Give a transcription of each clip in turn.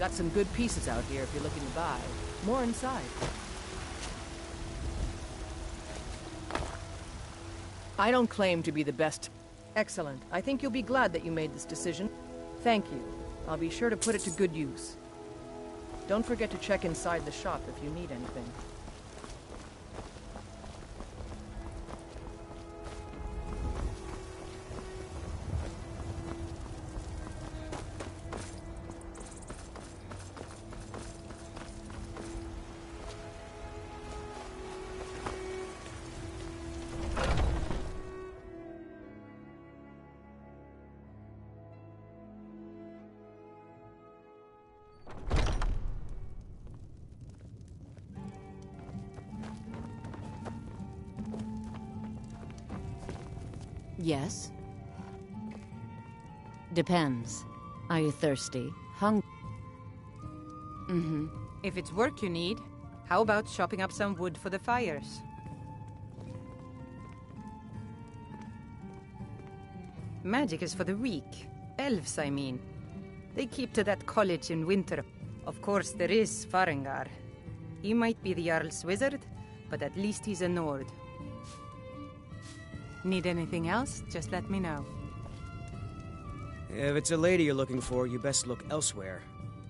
Got some good pieces out here if you're looking to buy. More inside. I don't claim to be the best. Excellent. I think you'll be glad that you made this decision. Thank you. I'll be sure to put it to good use. Don't forget to check inside the shop if you need anything. Yes? Depends. Are you thirsty? If it's work you need, how about chopping up some wood for the fires? Magic is for the weak. Elves, I mean. They keep to that college in winter. Of course, there is Farengar. He might be the Jarl's wizard, but at least he's a Nord. Need anything else? Just let me know. If it's a lady you're looking for, you best look elsewhere.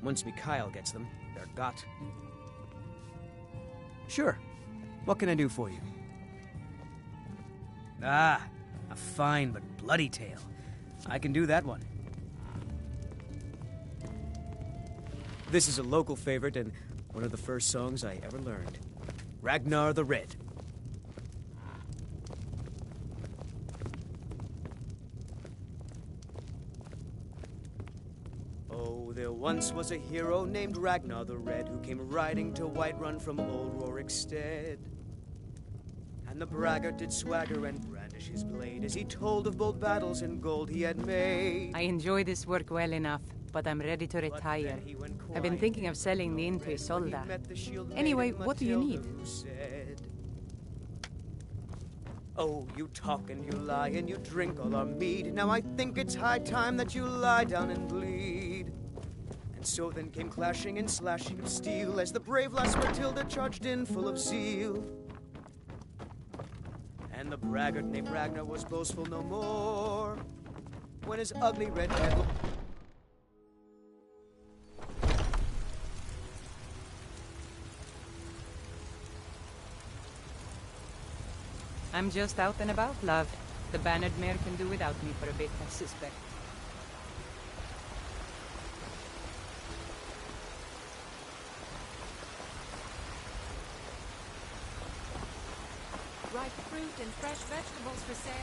Once Mikhail gets them, they're got. Sure. What can I do for you? Ah, a fine but bloody tale. I can do that one. This is a local favorite and one of the first songs I ever learned. Ragnar the Red. Oh, there once was a hero named Ragnar the Red who came riding to Whiterun from old Rorikstead. And the braggart did swagger and brandish his blade as he told of bold battles and gold he had made. I enjoy this work well enough, but I'm ready to retire. I've been thinking of selling the Intri Solda. Anyway, what do you need? Oh, you talk and you lie and you drink all our mead. Now I think it's high time that you lie down and bleed. And so then came clashing and slashing of steel as the brave lass Matilda charged in full of zeal. And the braggart named Ragnar was boastful no more when his ugly red head looked. I'm just out and about, love. The bannered mare can do without me for a bit, I suspect. Ripe fruit and fresh vegetables for sale.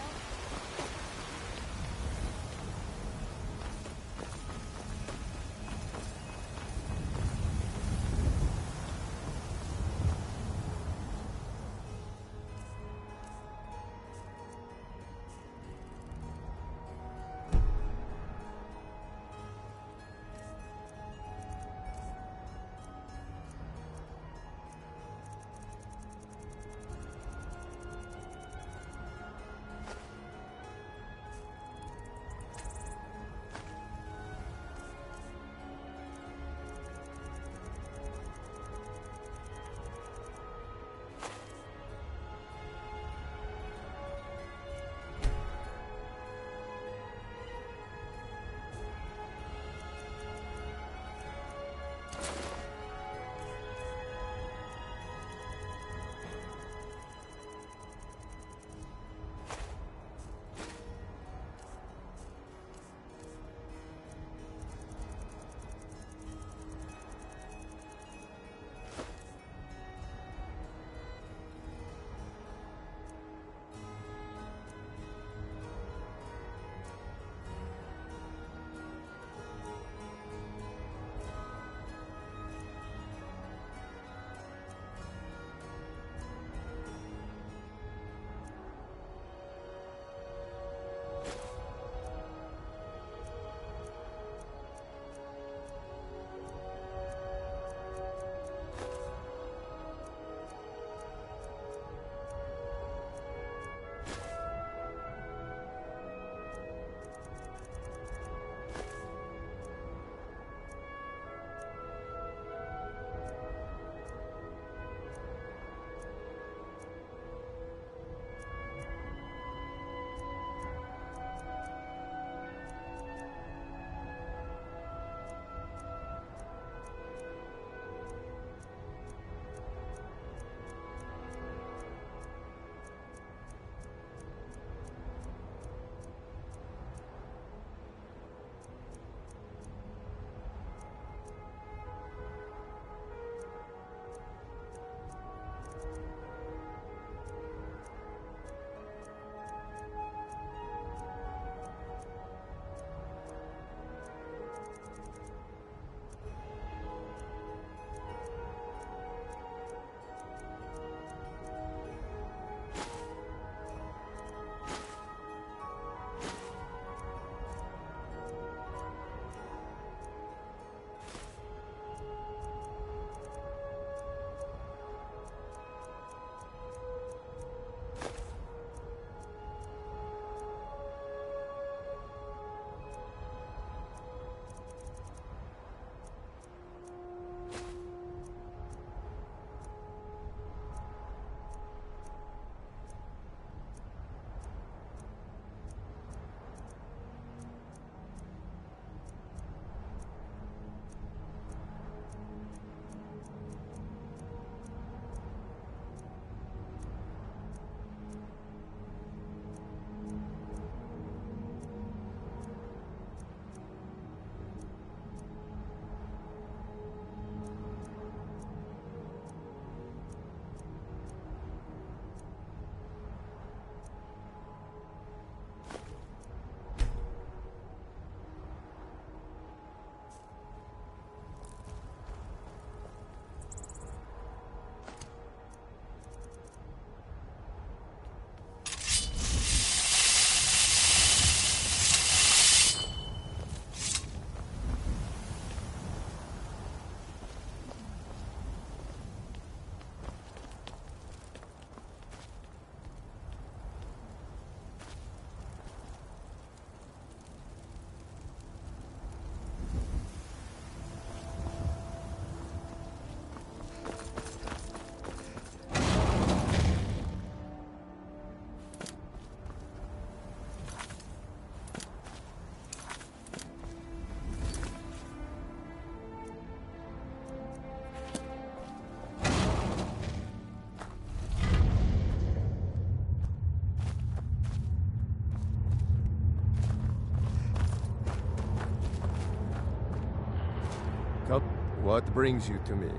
Come. What brings you to me?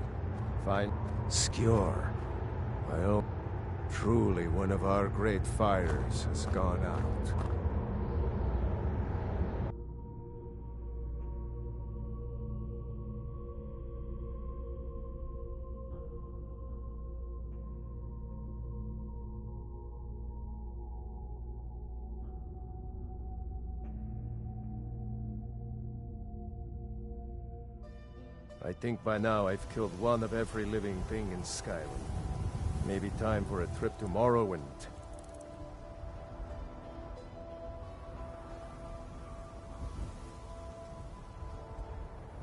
Fine. Skjor. Well, truly one of our great fires has gone out. I think by now I've killed one of every living thing in Skyrim. Maybe time for a trip to Morrowind.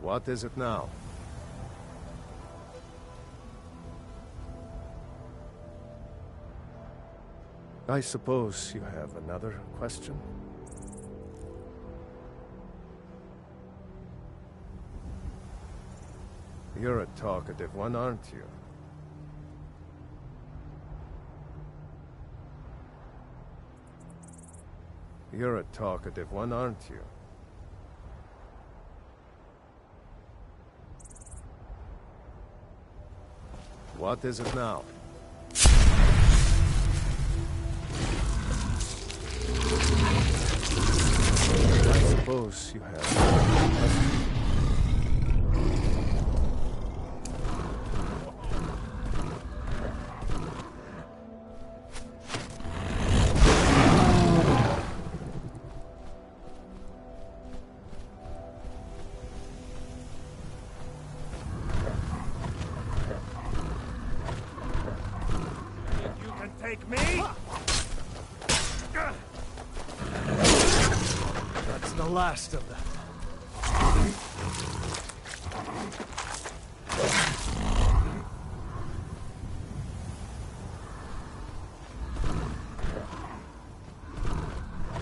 What is it now? I suppose you have another question? You're a talkative one, aren't you? You're a talkative one, aren't you? What is it now? I suppose you have another question. Take me? That's the last of them.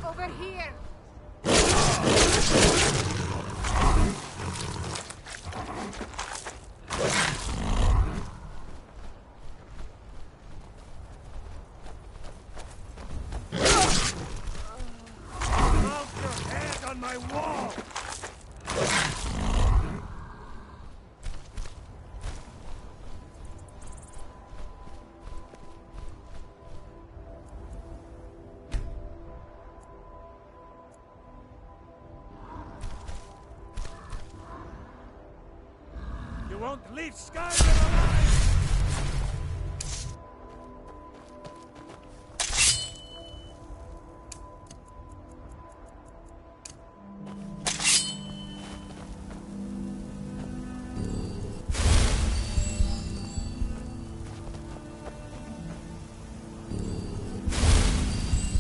Over here! My wall! You won't leave Skyrim alive!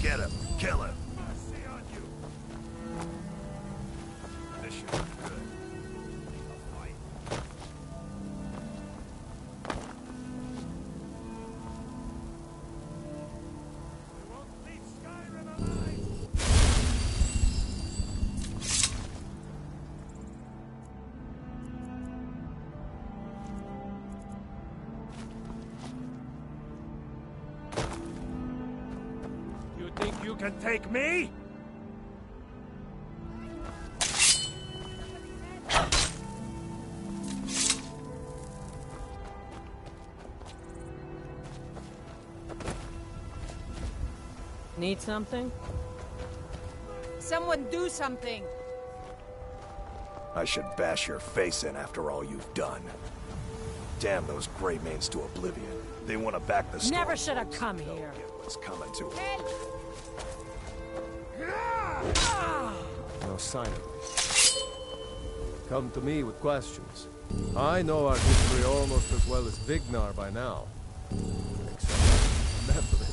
Get him! Kill him! Mercy on you! This should be good. A fight. You won't leave Skyrim alive! You think you can take me? Need something? Someone do something! I should bash your face in after all you've done. Damn those Greymanes to oblivion. They want to back the storm. Never should have come here. Get what's coming to them. Help! No sign of it. Come to me with questions. I know our history almost as well as Vignar by now. Except I remember it.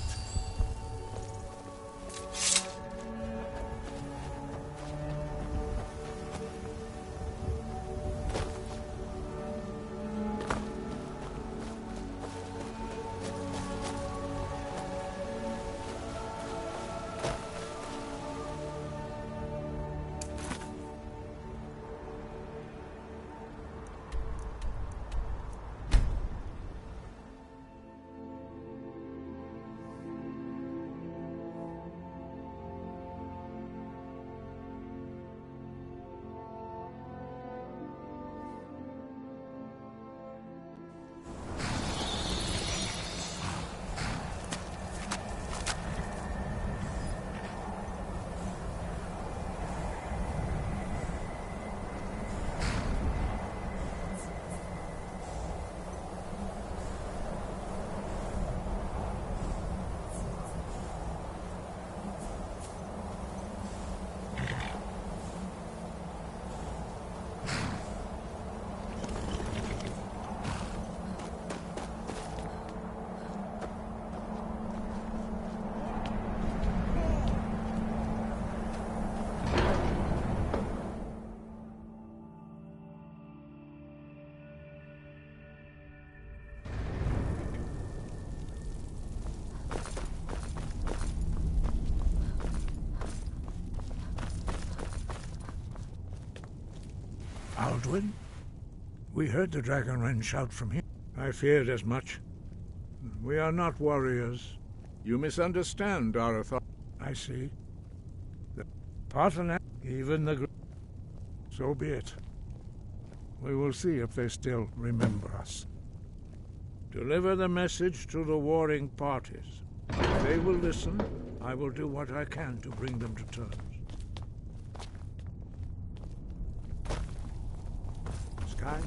Aldwin? We heard the Dragonren shout from here. I feared as much. We are not warriors. You misunderstand our authority. I see. The Parthenac, even the... So be it. We will see if they still remember us. Deliver the message to the warring parties. If they will listen, I will do what I can to bring them to terms. Sky?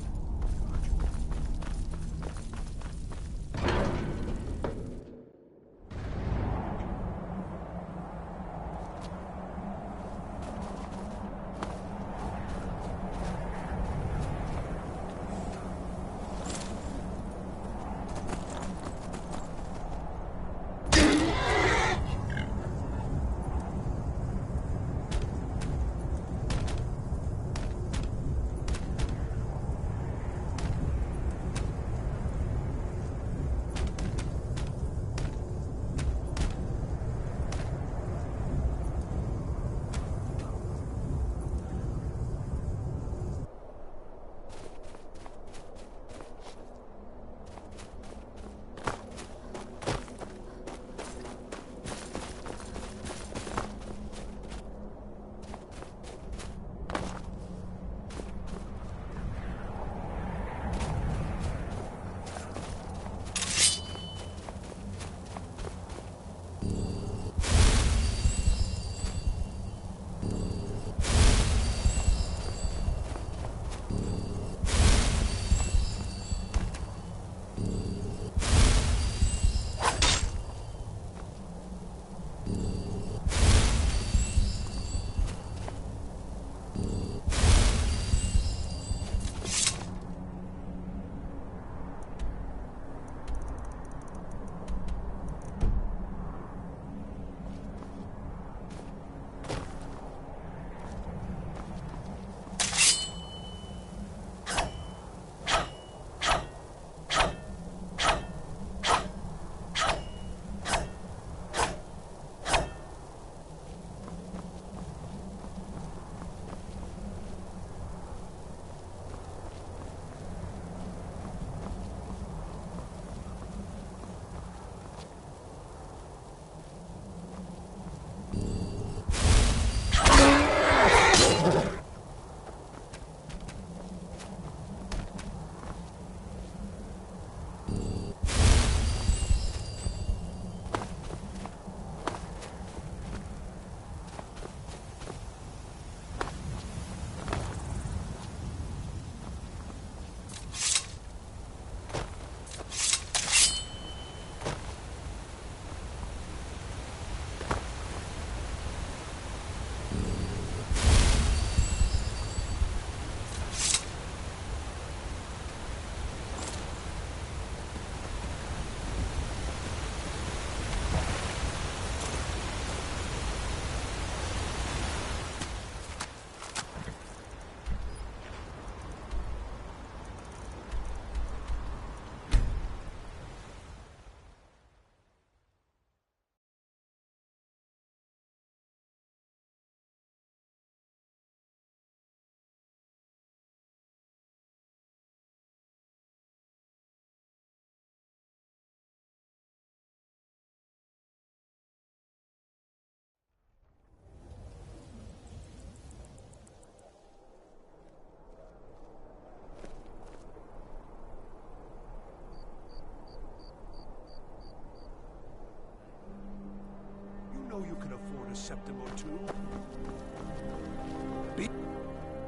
You can afford a septim or two.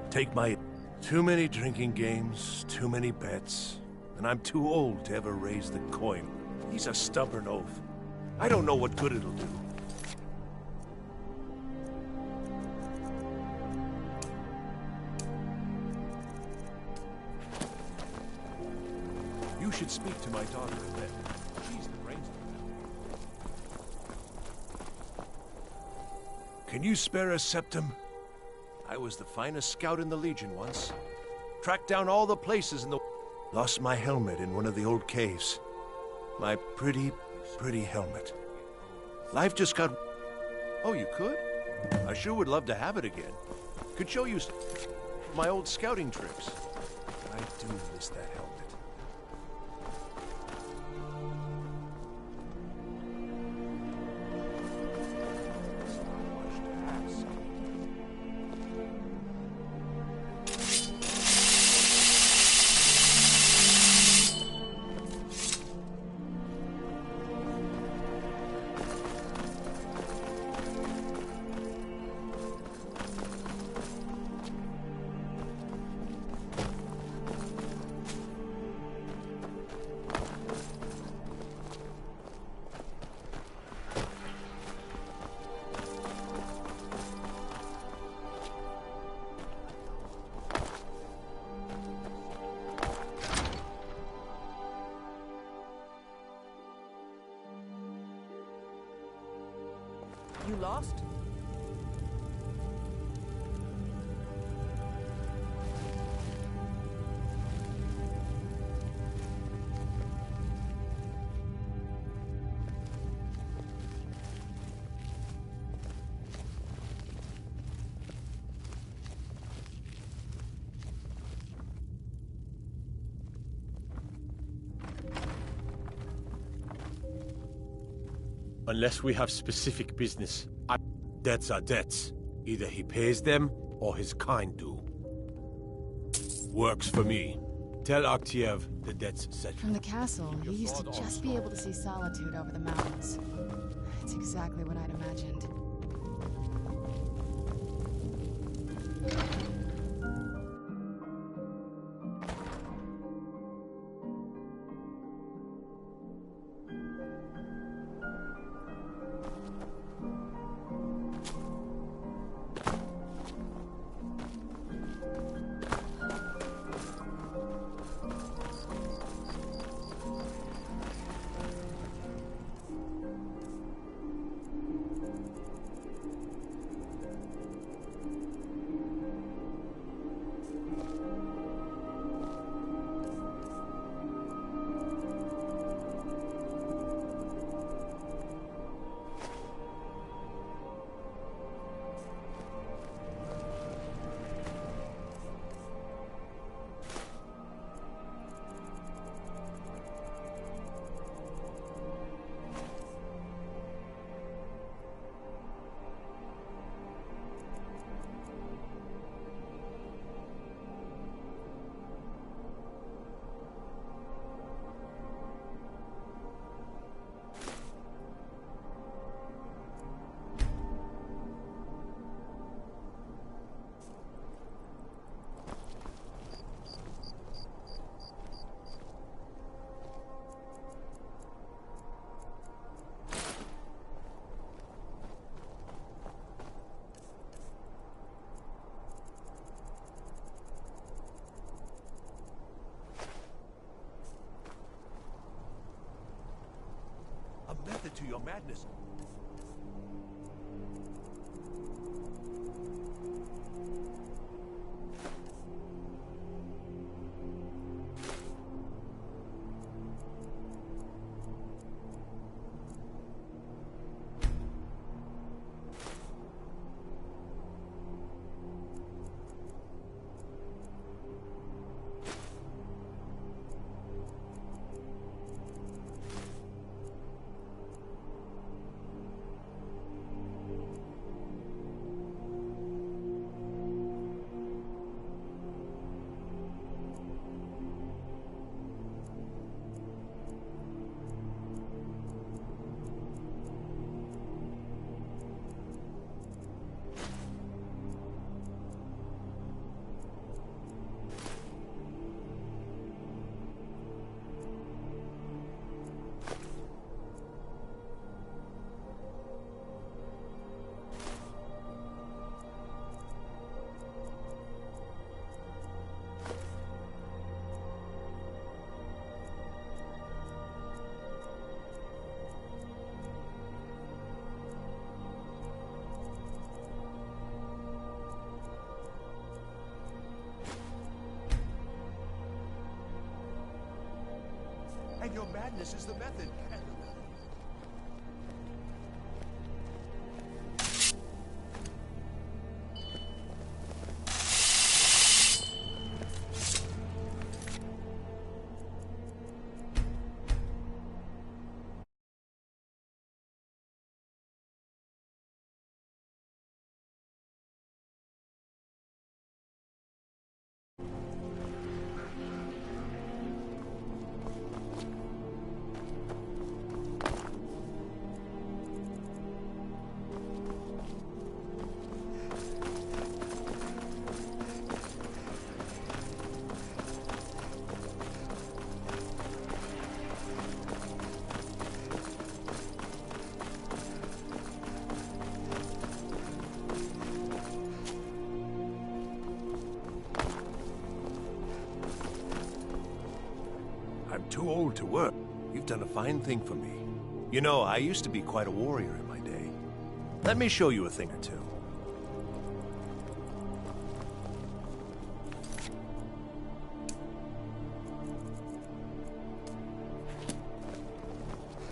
Take my... Too many drinking games, too many bets, and I'm too old to ever raise the coin. He's a stubborn oaf. I don't know what good it'll do. You should speak to my daughter, Beth. She's the brains of the family. Can you spare a septum? I was the finest scout in the Legion once. Tracked down all the places in the... Lost my helmet in one of the old caves. My pretty, pretty helmet. Life just got... Oh, you could? I sure would love to have it again. Could show you... my old scouting trips. I do miss that helmet. You lost? Unless we have specific business. Debts are debts. Either he pays them, or his kind do. Works for me. Tell Aktiev the debt's settled. From the castle, he used to just be able to see Solitude over the mountains. It's exactly what I'd imagined. A method to your madness. And your madness is the method. too old to work. You've done a fine thing for me. You know, I used to be quite a warrior in my day. Let me show you a thing or two.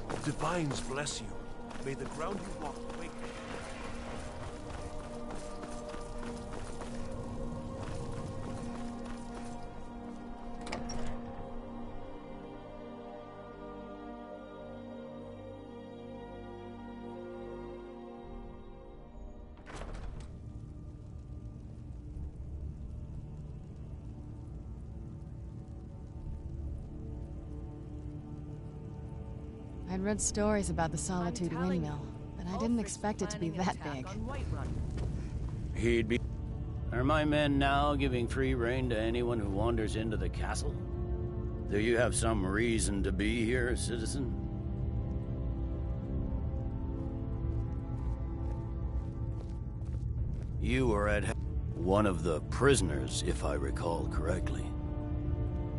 The divines bless you. May the ground you walk wake. I'd read stories about the Solitude Windmill, but I didn't expect it to be that big. He'd be... Are my men now giving free rein to anyone who wanders into the castle? Do you have some reason to be here, citizen? You were at one of the prisoners, if I recall correctly.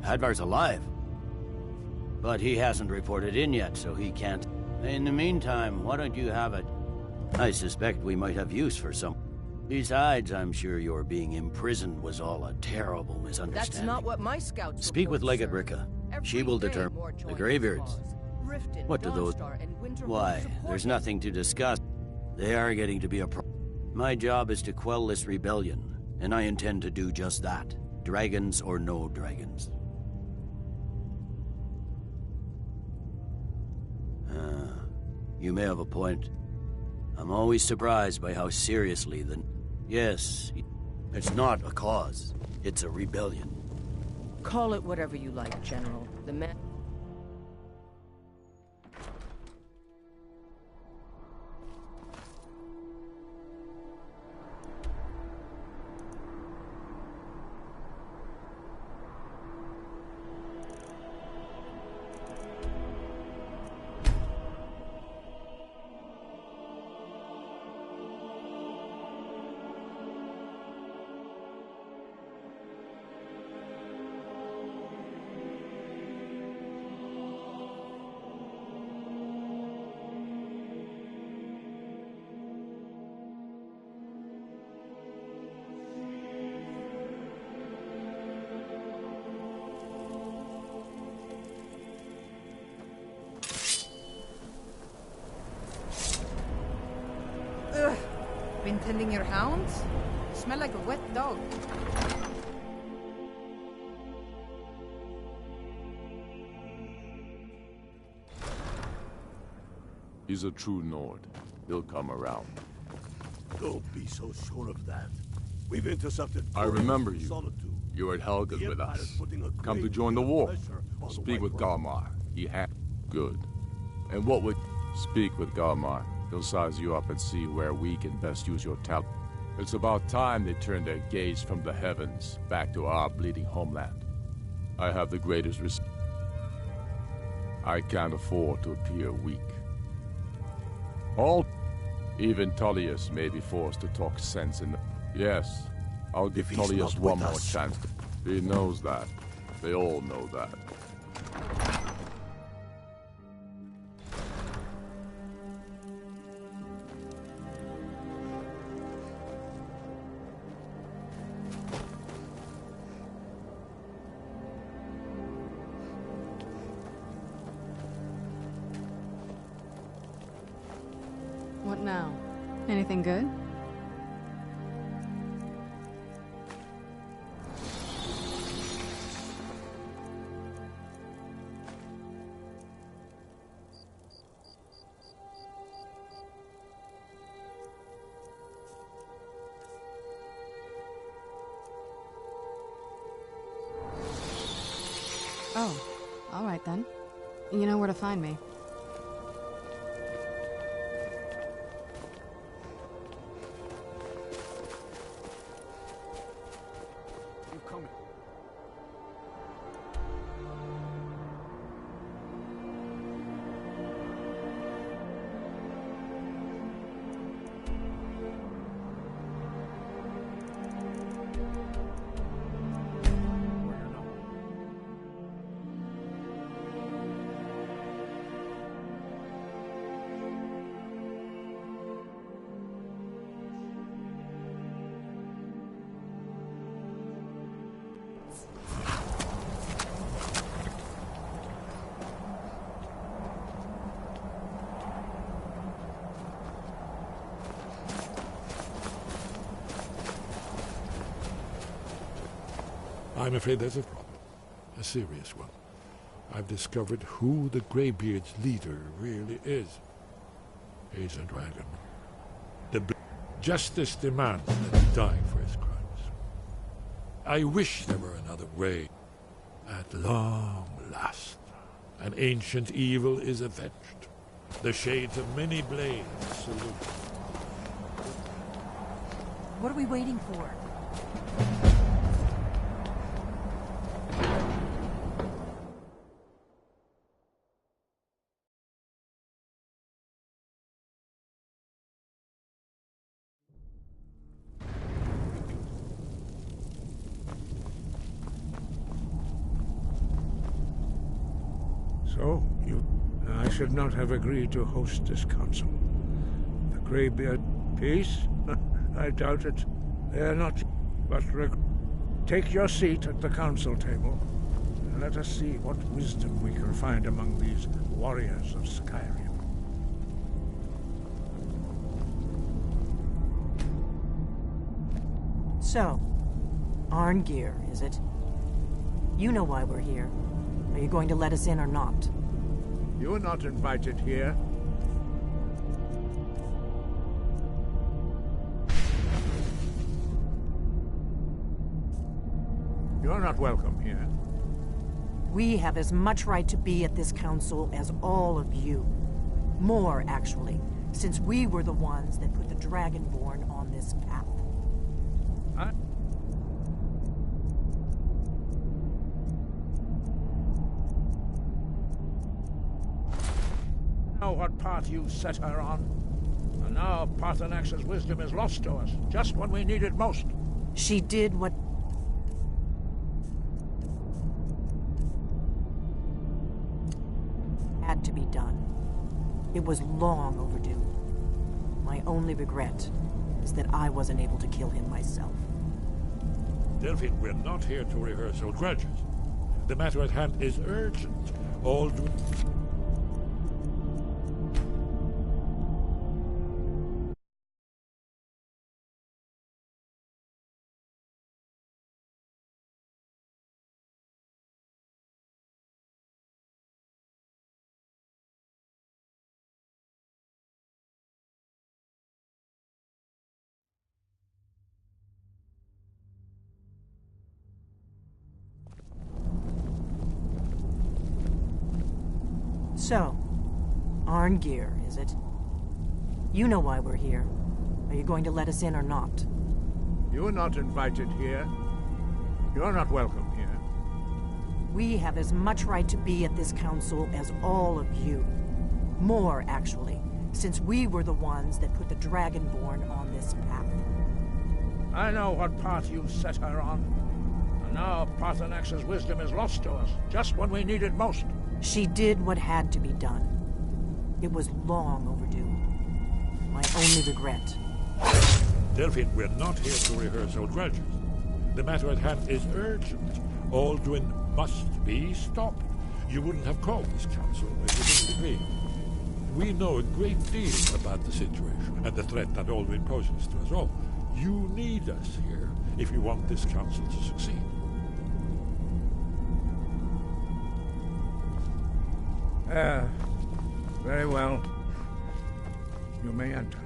Hadvar's alive. But he hasn't reported in yet, so he can't. In the meantime, why don't you have it? I suspect we might have use for some. Besides, I'm sure your being imprisoned was all a terrible misunderstanding. That's not what my scouts Speak with report, Legate sir. Ricka. Every She will day determine. more The join graveyards. cause. Riften, What do those... Dawnstar, and Winterhold Why, support there's them. nothing to discuss. They are getting to be a problem. My job is to quell this rebellion, and I intend to do just that. Dragons or no dragons. You may have a point. I'm always surprised by how seriously the... Yes, it's not a cause. It's a rebellion. Call it whatever you like, General. The man... Ugh. Been tending your hounds? Smell like a wet dog. He's a true Nord. He'll come around. Don't be so sure of that. We've intercepted... I remember you. Solitude. You were at Helgen The with Empire is us. putting a Come to great join the deal of war. pressure on the Speak with White Run. Galmar. He had... Good. And what would... Speak with Galmar. He'll size you up and see where we can best use your talent. It's about time they turned their gaze from the heavens back to our bleeding homeland. I have the greatest respect. I can't afford to appear weak. All... Even Tullius may be forced to talk sense in the... Yes, I'll give If he's Tullius not one with more us. chance. He knows that. They all know that. What now? Anything good? Oh, all right then. You know where to find me. You coming? I'm afraid there's a problem. A serious one. I've discovered who the Greybeard's leader really is. He's a dragon. Justice demands that he die for his crimes. I wish there were another way. At long last, an ancient evil is avenged. The shades of many blades salute. What are we waiting for? So, I should not have agreed to host this council. The Greybeard peace? I doubt it. They're not... But take your seat at the council table, and let us see what wisdom we can find among these warriors of Skyrim. So, Arngeir, is it? You know why we're here. Are you going to let us in or not? You're not invited here. You're not welcome here. We have as much right to be at this council as all of you. More, actually, since we were the ones that put the Dragonborn on this path. Know what path you set her on. And now Parthenax's wisdom is lost to us, just when we need it most. She did what... had to be done. It was long overdue. My only regret is that I wasn't able to kill him myself. Delphine, we're not here to rehearse old grudges. The matter at hand is urgent. So, Arngeir, is it? You know why we're here. Are you going to let us in or not? You're not invited here. You're not welcome here. We have as much right to be at this council as all of you. More, actually, since we were the ones that put the Dragonborn on this path. I know what path you set her on. And now Parthenax's wisdom is lost to us, just when we need it most. She did what had to be done. It was long overdue. My only regret. Delphine, we're not here to rehearse old grudges. The matter at hand is urgent. Aldwin must be stopped. You wouldn't have called this council if you didn't agree. We know a great deal about the situation and the threat that Aldwin poses to us all. You need us here if you want this council to succeed. Very well. You may enter.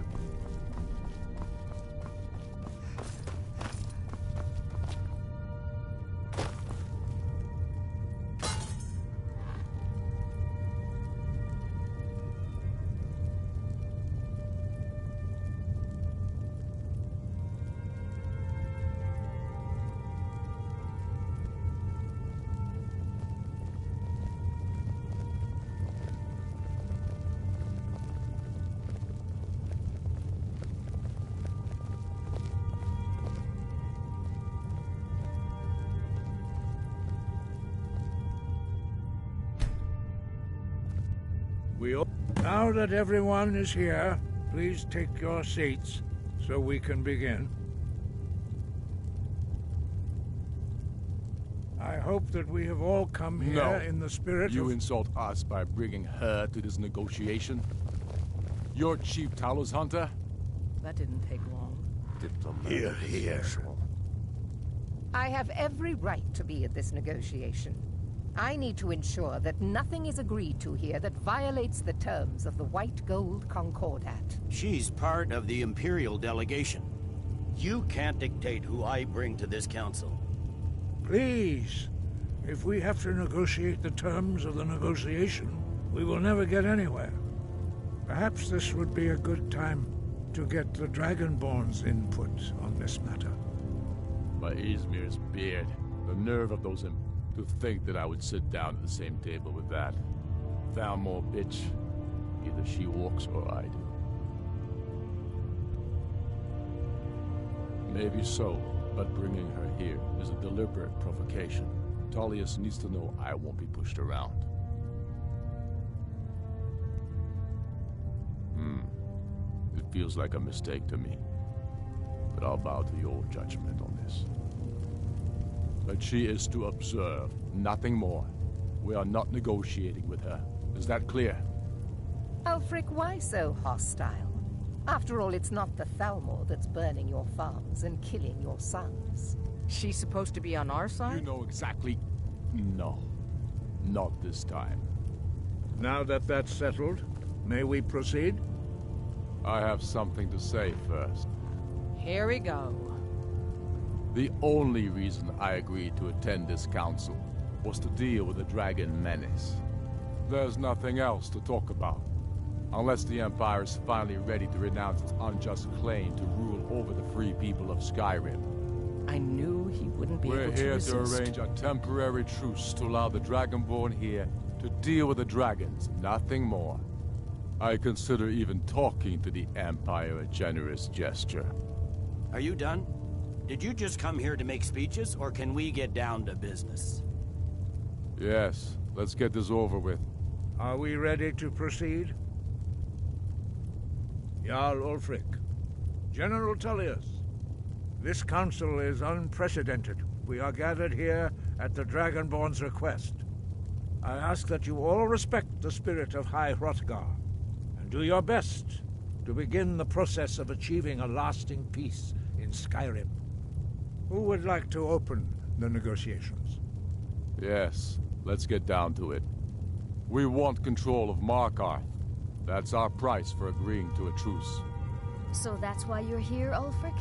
Now that everyone is here, please take your seats so we can begin. I hope that we have all come here in the spirit You of... insult us by bringing her to this negotiation? You're Chief Talos Hunter? That didn't take long. Here, here. I have every right to be at this negotiation. I need to ensure that nothing is agreed to here that violates the terms of the White Gold Concordat. She's part of the Imperial delegation. You can't dictate who I bring to this council. Please. If we have to negotiate the terms of the negotiation, we will never get anywhere. Perhaps this would be a good time to get the Dragonborn's input on this matter. By Izmir's beard, the nerve of those to think that I would sit down at the same table with that. Thalmor bitch. Either she walks or I do. Maybe so, but bringing her here is a deliberate provocation. Tullius needs to know I won't be pushed around. It feels like a mistake to me. But I'll bow to your judgment on this. But she is to observe, nothing more. We are not negotiating with her. Is that clear? Ulfric, why so hostile? After all, it's not the Thalmor that's burning your farms and killing your sons. She's supposed to be on our side? You know exactly... No. Not this time. Now that that's settled, may we proceed? I have something to say first. Here we go. The only reason I agreed to attend this council was to deal with the dragon menace. There's nothing else to talk about. Unless the Empire is finally ready to renounce its unjust claim to rule over the free people of Skyrim. I knew he wouldn't be able to resist. We're here to arrange a temporary truce to allow the Dragonborn here to deal with the dragons, nothing more. I consider even talking to the Empire a generous gesture. Are you done? Did you just come here to make speeches, or can we get down to business? Yes, let's get this over with. Are we ready to proceed? Jarl Ulfric, General Tullius, this council is unprecedented. We are gathered here at the Dragonborn's request. I ask that you all respect the spirit of High Hrothgar, and do your best to begin the process of achieving a lasting peace in Skyrim. Who would like to open the negotiations? Yes, let's get down to it. We want control of Markarth. That's our price for agreeing to a truce. So that's why you're here, Ulfric?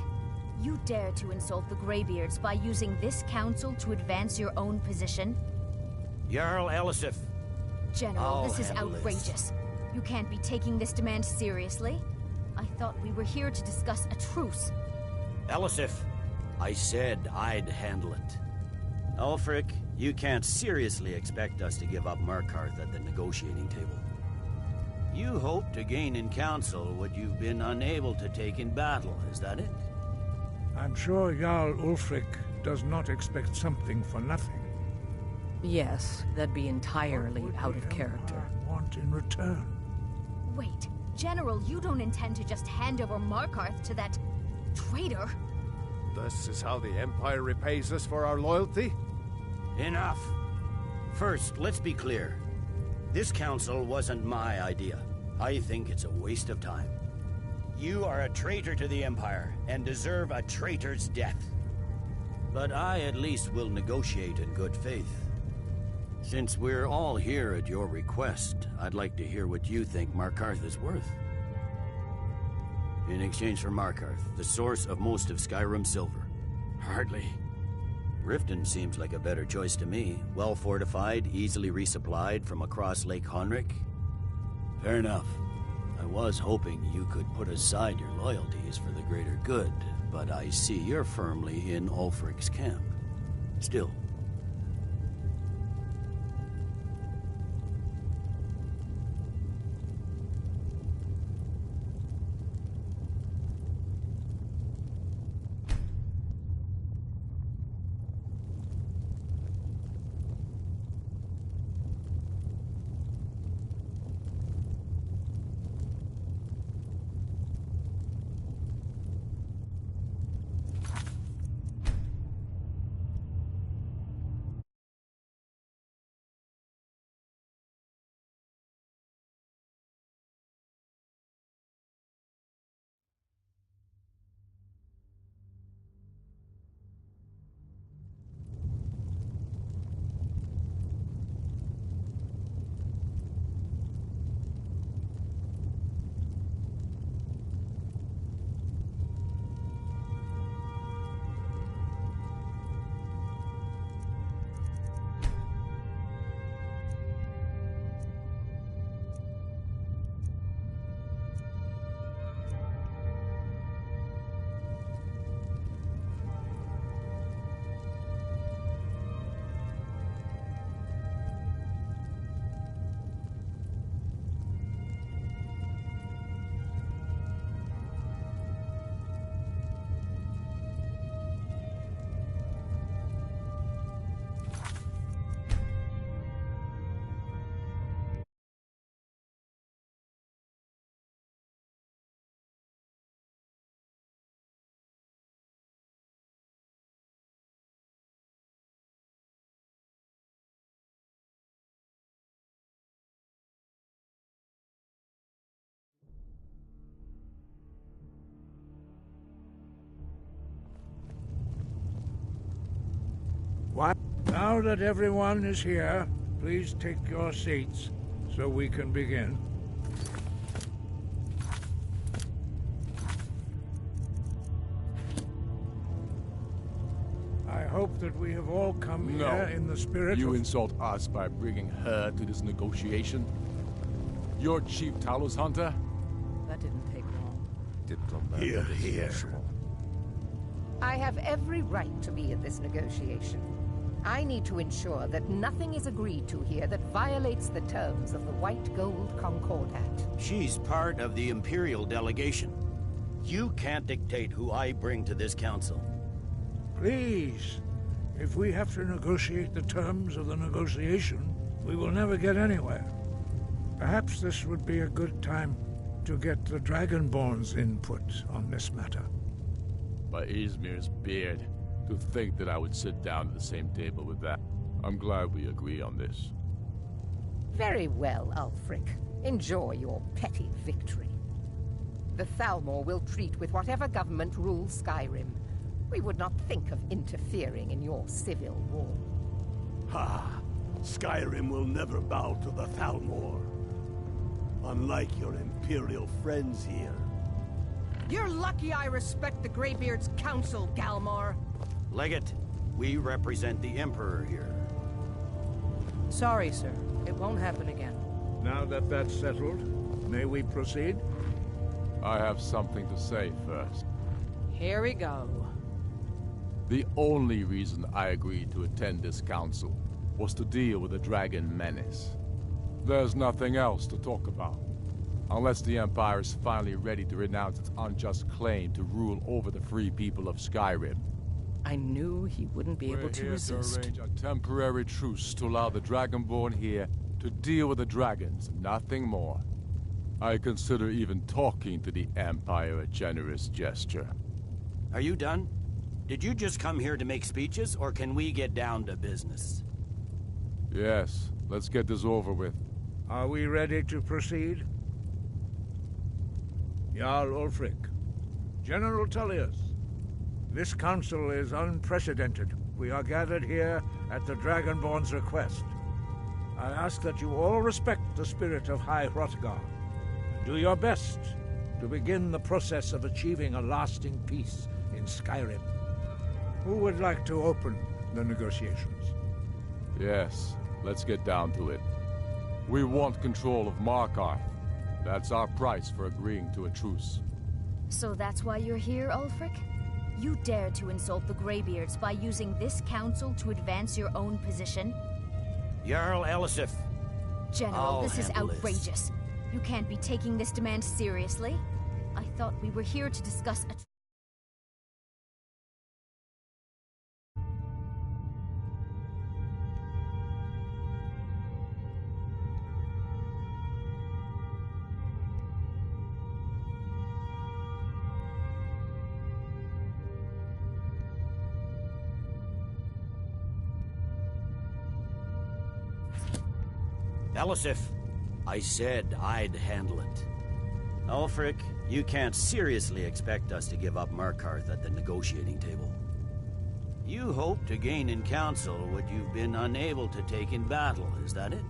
You dare to insult the Greybeards by using this council to advance your own position? Jarl Elisif. General, this is outrageous. You can't be taking this demand seriously. I thought we were here to discuss a truce. Elisif, I said I'd handle it. Ulfric, you can't seriously expect us to give up Markarth at the negotiating table. You hope to gain in council what you've been unable to take in battle, is that it? I'm sure Jarl Ulfric does not expect something for nothing. Yes, that'd be entirely out of character. Want in return? Wait, General, you don't intend to just hand over Markarth to that traitor? This is how the Empire repays us for our loyalty? Enough. First, let's be clear. This council wasn't my idea. I think it's a waste of time. You are a traitor to the Empire, and deserve a traitor's death. But I at least will negotiate in good faith. Since we're all here at your request, I'd like to hear what you think Markarth is worth. In exchange for Markarth, the source of most of Skyrim's silver. Hardly. Riften seems like a better choice to me. Well fortified, easily resupplied from across Lake Honric. Fair enough. I was hoping you could put aside your loyalties for the greater good, but I see you're firmly in Ulfric's camp. Still. Why? Now that everyone is here, please take your seats so we can begin. I hope that we have all come here in the spirit You of... insult us by bringing her to this negotiation? You're Chief Talos Hunter? That didn't take long. Here, here. I have every right to be at this negotiation. I need to ensure that nothing is agreed to here that violates the terms of the White Gold Concordat. She's part of the Imperial delegation. You can't dictate who I bring to this council. Please, if we have to negotiate the terms of the negotiation, we will never get anywhere. Perhaps this would be a good time to get the Dragonborn's input on this matter. By Izmir's beard, to think that I would sit down at the same table with that. I'm glad we agree on this. Very well, Ulfric. Enjoy your petty victory. The Thalmor will treat with whatever government rules Skyrim. We would not think of interfering in your civil war. Ha! Skyrim will never bow to the Thalmor. Unlike your Imperial friends here. You're lucky I respect the Greybeard's counsel, Galmar. Legate, we represent the Emperor here. Sorry, sir. It won't happen again. Now that that's settled, may we proceed? I have something to say first. Here we go. The only reason I agreed to attend this council was to deal with the Dragon Menace. There's nothing else to talk about. Unless the Empire is finally ready to renounce its unjust claim to rule over the free people of Skyrim. I knew he wouldn't be able to resist. We're here to arrange a temporary truce to allow the Dragonborn here to deal with the dragons, nothing more. I consider even talking to the Empire a generous gesture. Are you done? Did you just come here to make speeches, or can we get down to business? Yes, let's get this over with. Are we ready to proceed? Jarl Ulfric, General Tullius, this council is unprecedented. We are gathered here at the Dragonborn's request. I ask that you all respect the spirit of High Hrothgar. Do your best to begin the process of achieving a lasting peace in Skyrim. Who would like to open the negotiations? Yes, let's get down to it. We want control of Markarth. That's our price for agreeing to a truce. So that's why you're here, Ulfric? You dare to insult the Greybeards by using this council to advance your own position? Jarl Elisif. General, this is outrageous. You can't be taking this demand seriously. I thought we were here to discuss a... Elisif, I said I'd handle it. Ulfric, you can't seriously expect us to give up Markarth at the negotiating table. You hope to gain in council what you've been unable to take in battle, is that it?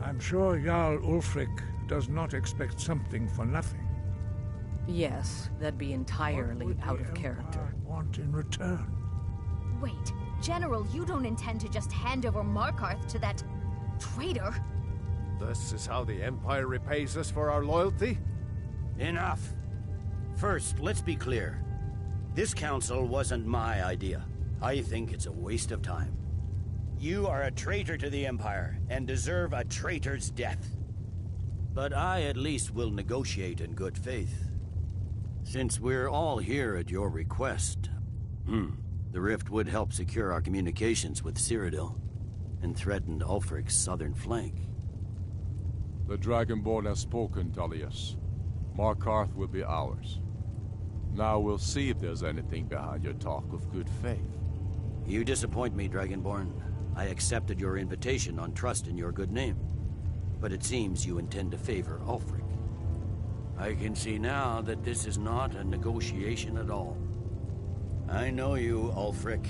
I'm sure Jarl Ulfric does not expect something for nothing. Yes, that'd be entirely out of character. Want in return? Wait, General, you don't intend to just hand over Markarth to that... traitor? This is how the Empire repays us for our loyalty? Enough. First, let's be clear. This council wasn't my idea. I think it's a waste of time. You are a traitor to the Empire, and deserve a traitor's death. But I at least will negotiate in good faith. Since we're all here at your request, the rift would help secure our communications with Cyrodiil, and threatened Ulfric's southern flank. The Dragonborn has spoken, Tullius. Markarth will be ours. Now we'll see if there's anything behind your talk of good faith. You disappoint me, Dragonborn. I accepted your invitation on trust in your good name. But it seems you intend to favor Ulfric. I can see now that this is not a negotiation at all. I know you, Ulfric.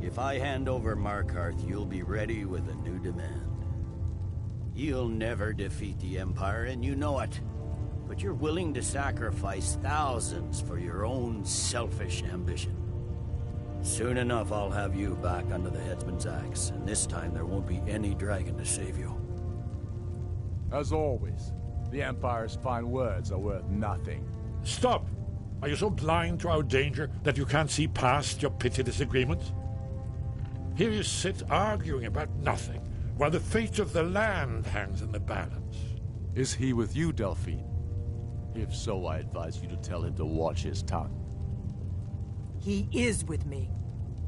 If I hand over Markarth, you'll be ready with a new demand. You'll never defeat the Empire, and you know it. But you're willing to sacrifice thousands for your own selfish ambition. Soon enough, I'll have you back under the headsman's axe, and this time there won't be any dragon to save you. As always, the Empire's fine words are worth nothing. Stop! Are you so blind to our danger that you can't see past your petty disagreements? Here you sit arguing about nothing, while the fate of the land hangs in the balance. Is he with you, Delphine? If so, I advise you to tell him to watch his tongue. He is with me,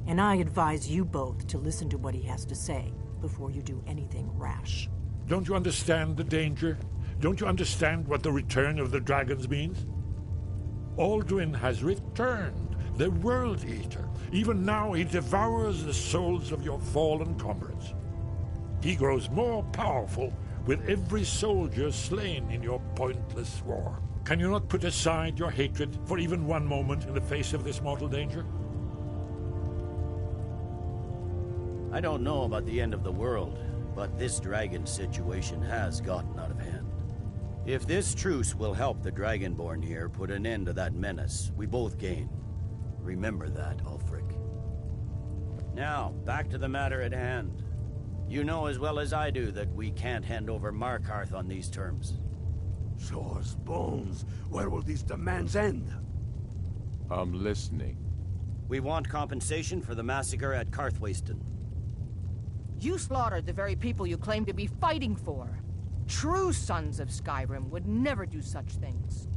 and I advise you both to listen to what he has to say before you do anything rash. Don't you understand the danger? Don't you understand what the return of the dragons means? Alduin has returned, the World Eater. Even now he devours the souls of your fallen comrades. He grows more powerful with every soldier slain in your pointless war. Can you not put aside your hatred for even one moment in the face of this mortal danger? I don't know about the end of the world, but this dragon situation has gotten out of hand. If this truce will help the Dragonborn here put an end to that menace, we both gain. Remember that, Ulfric. Now, back to the matter at hand. You know as well as I do that we can't hand over Markarth on these terms. Show us bones. Where will these demands end? I'm listening. We want compensation for the massacre at Karthwasten. You slaughtered the very people you claim to be fighting for. True sons of Skyrim would never do such things.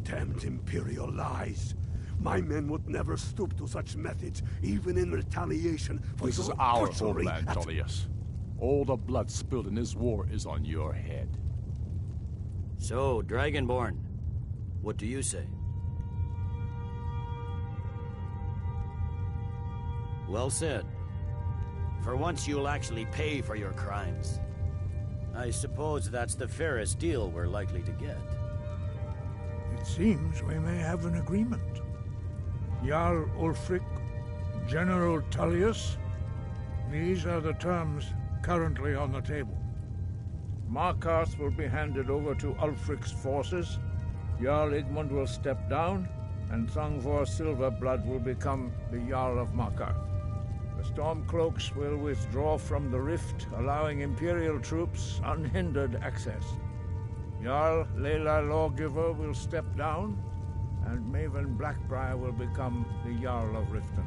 Damned Imperial lies. My men would never stoop to such methods, even in retaliation for This is your our butchery homeland, at- Tullius. All the blood spilled in this war is on your head. So, Dragonborn, what do you say? Well said. For once you'll actually pay for your crimes. I suppose that's the fairest deal we're likely to get. It seems we may have an agreement. Jarl Ulfric, General Tullius, these are the terms currently on the table. Markarth will be handed over to Ulfric's forces, Jarl Igmund will step down, and Thongvor Silverblood will become the Jarl of Markarth. The Stormcloaks will withdraw from the rift, allowing Imperial troops unhindered access. Jarl Leila Lawgiver will step down, and Maven Blackbriar will become the Jarl of Riften.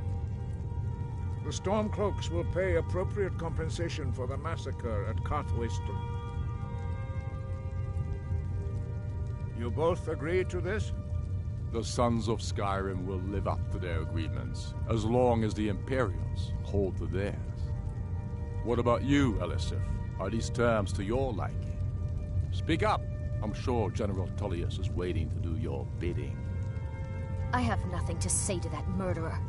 The Stormcloaks will pay appropriate compensation for the massacre at Karthwasten. You both agree to this? The Sons of Skyrim will live up to their agreements, as long as the Imperials hold to theirs. What about you, Elisif? Are these terms to your liking? Speak up! I'm sure General Tullius is waiting to do your bidding. I have nothing to say to that murderer.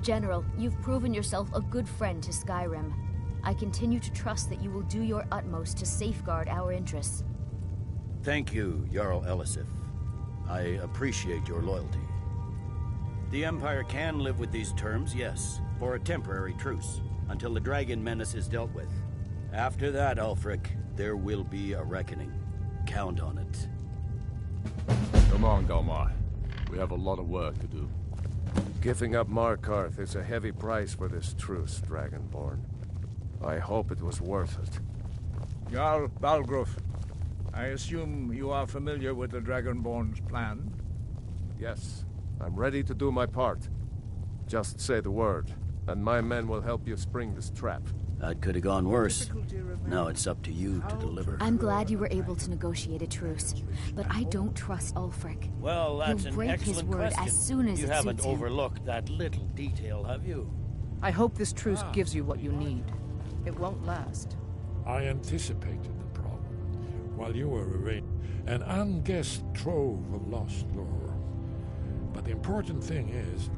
General, you've proven yourself a good friend to Skyrim. I continue to trust that you will do your utmost to safeguard our interests. Thank you, Jarl Elisif. I appreciate your loyalty. The Empire can live with these terms, yes, for a temporary truce, until the dragon menace is dealt with. After that, Ulfric, there will be a reckoning. Count on it. Come on, Galmar. We have a lot of work to do. Giving up Markarth is a heavy price for this truce, Dragonborn. I hope it was worth it. Jarl Balgruf, I assume you are familiar with the Dragonborn's plan? Yes, I'm ready to do my part. Just say the word, and my men will help you spring this trap. That could have gone worse. Now it's up to you to deliver. I'm glad you were able to negotiate a truce, but I don't trust Ulfric. Well, that's He'll an break his excellent word question. as soon as you it haven't suits him. overlooked that little detail, have you? I hope this truce gives you what you need. It won't last. I anticipated the problem while you were arranging an unguessed trove of lost lore. But the important thing is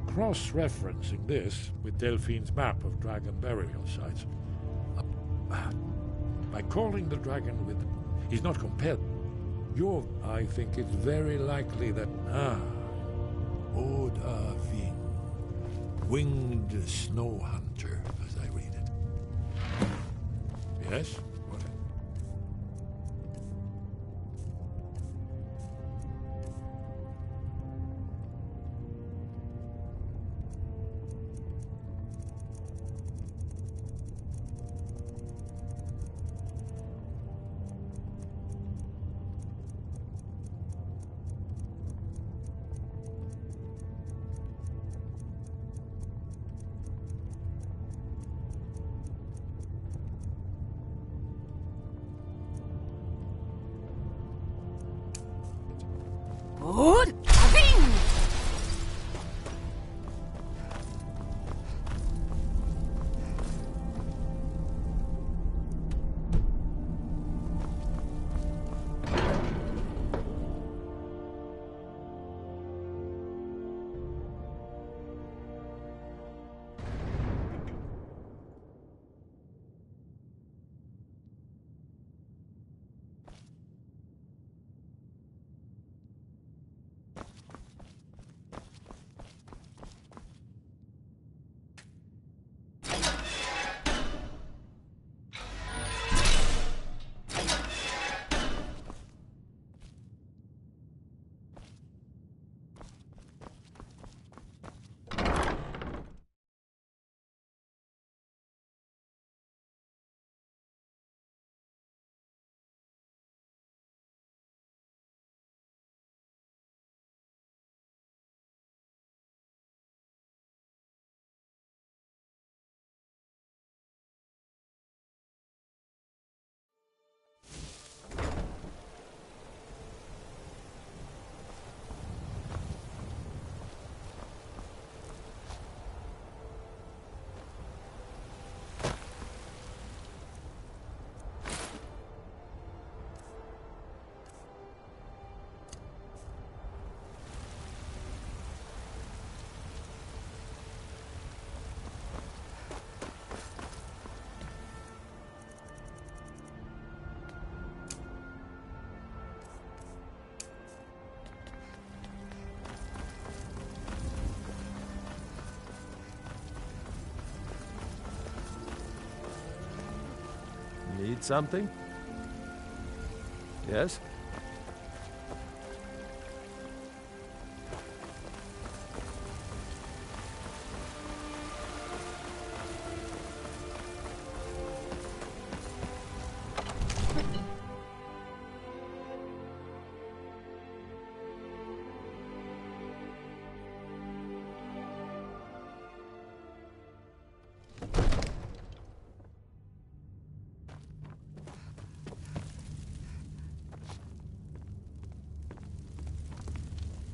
cross-referencing this with Delphine's map of dragon burial sites. By calling the dragon with... He's not compelled. I think it's very likely that... Odavin. winged snow hunter, as I read it. Yes? What? Good. Need something? Yes?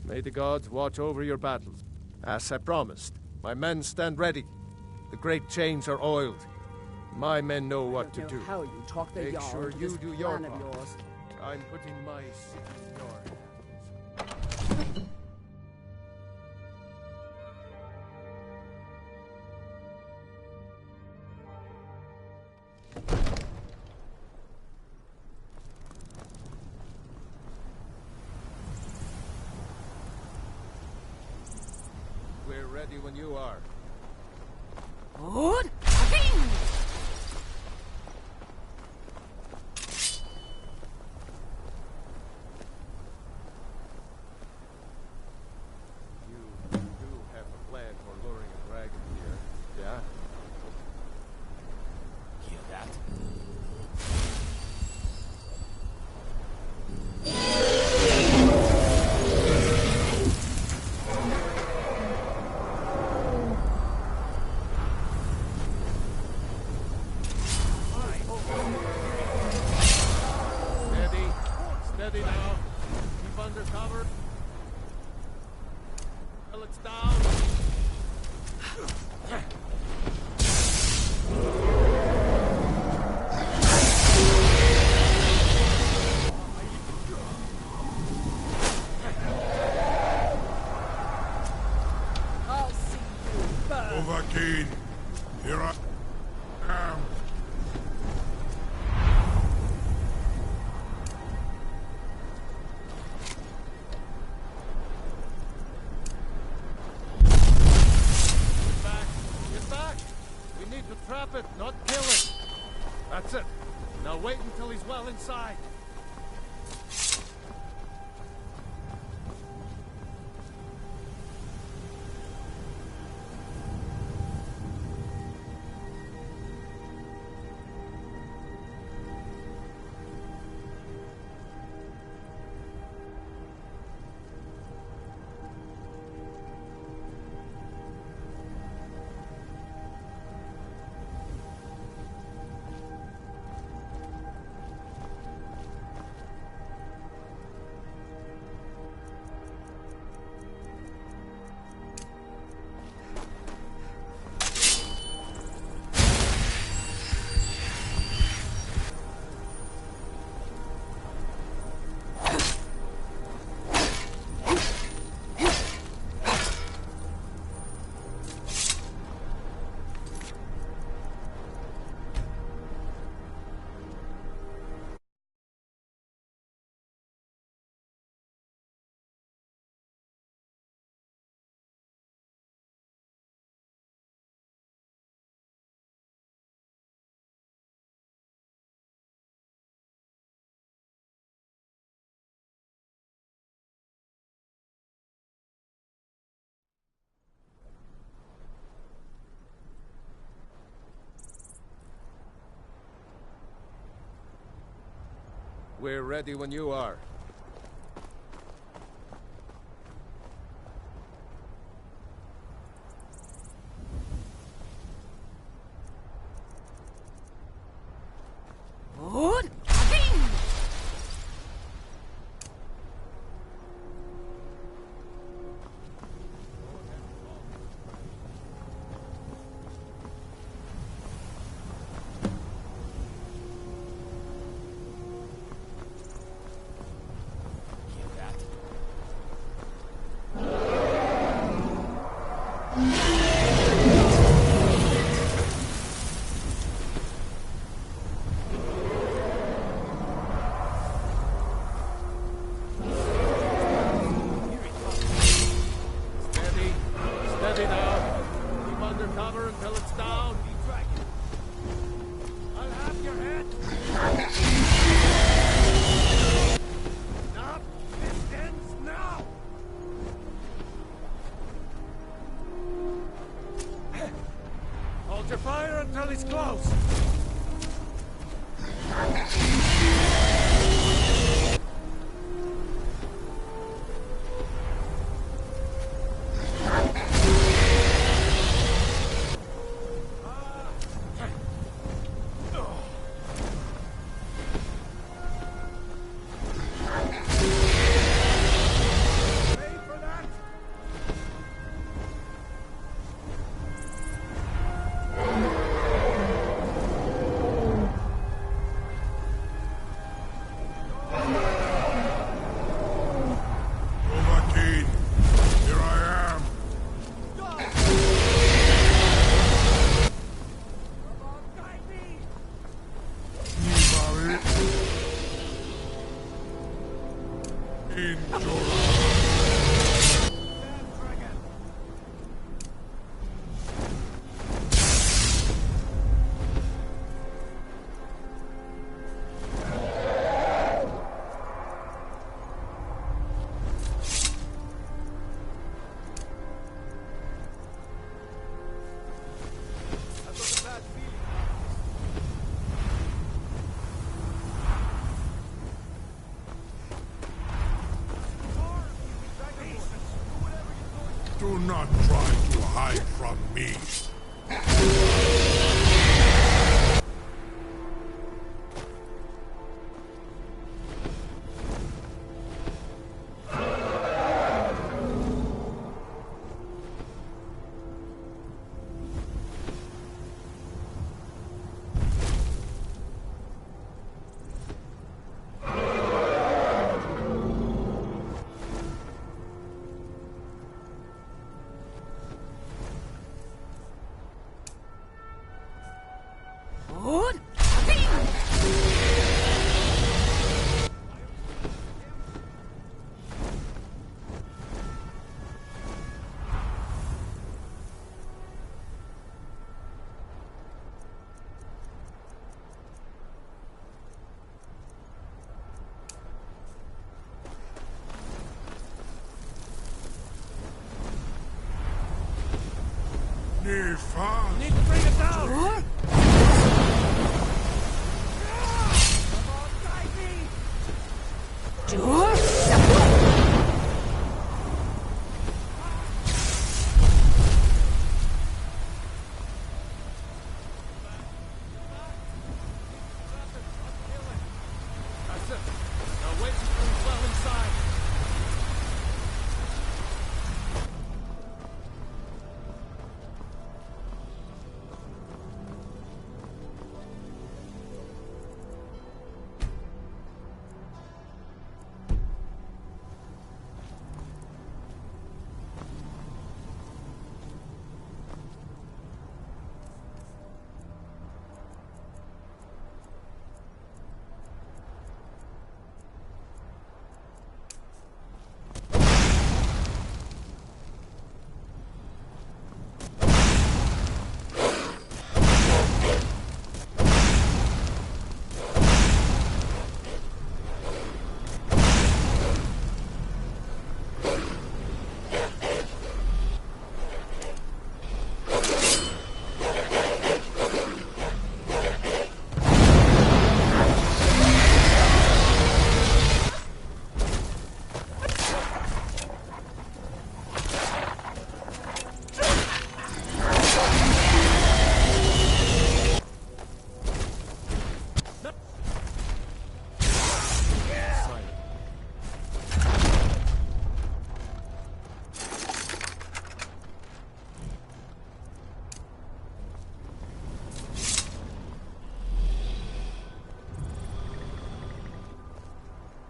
May the gods watch over your battles. As I promised, my men stand ready. The great chains are oiled. My men know what to do. How you talk the Make Jarl sure to you this do your plan of part. yours. I'm putting my city in your hands. We're ready when you are. Good. You do have a plan for luring a dragon here, yeah? Hear that? Steady. Steady now. Keep under cover. Till it's down. I'll see you burn. Overkeen, here I am. not kill him. That's it. Now wait until he's well inside. We're ready when you are. Good. Steady now. Keep under cover until it's down. I'll have your head. Stop. This ends now. Hold your fire until he's close. Do not try to hide from me. me fast. Need to bring it down. What? That's it. Now wait till things well inside.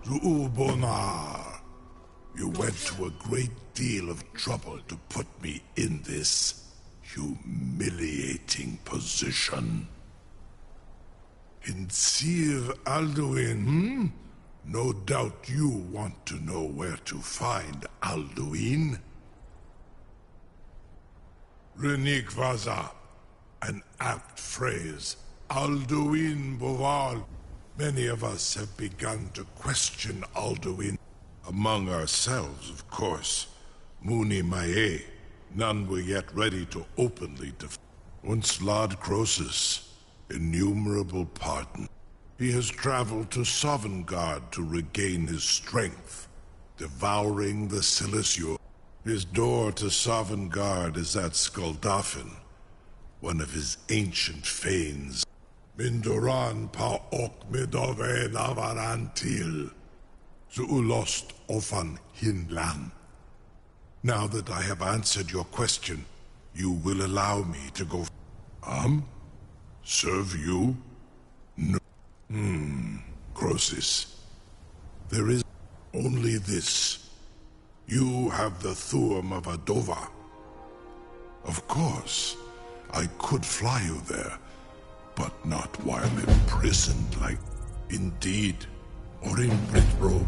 Zuubonar, you went to a great deal of trouble to put me in this humiliating position. In Sir Alduin, No doubt you want to know where to find Alduin. Renik Vaza, an apt phrase. Alduin Boval. Many of us have begun to question Alduin. Among ourselves, of course. Muni Mae. None were yet ready to openly defend. Once Lord Croesus, innumerable pardon. He has traveled to Sovngarde to regain his strength, devouring the Silisio. His door to Sovngarde is at Skuldafn, one of his ancient fanes. Mindoran pa ok midove navarantil, Zuulost ofan hinlan. Now that I have answered your question, you will allow me to go. Serve you? No. Croesus. There is only this. You have the Thuum of Adova. Of course, I could fly you there, but not while imprisoned like... Indeed, or in Britbro.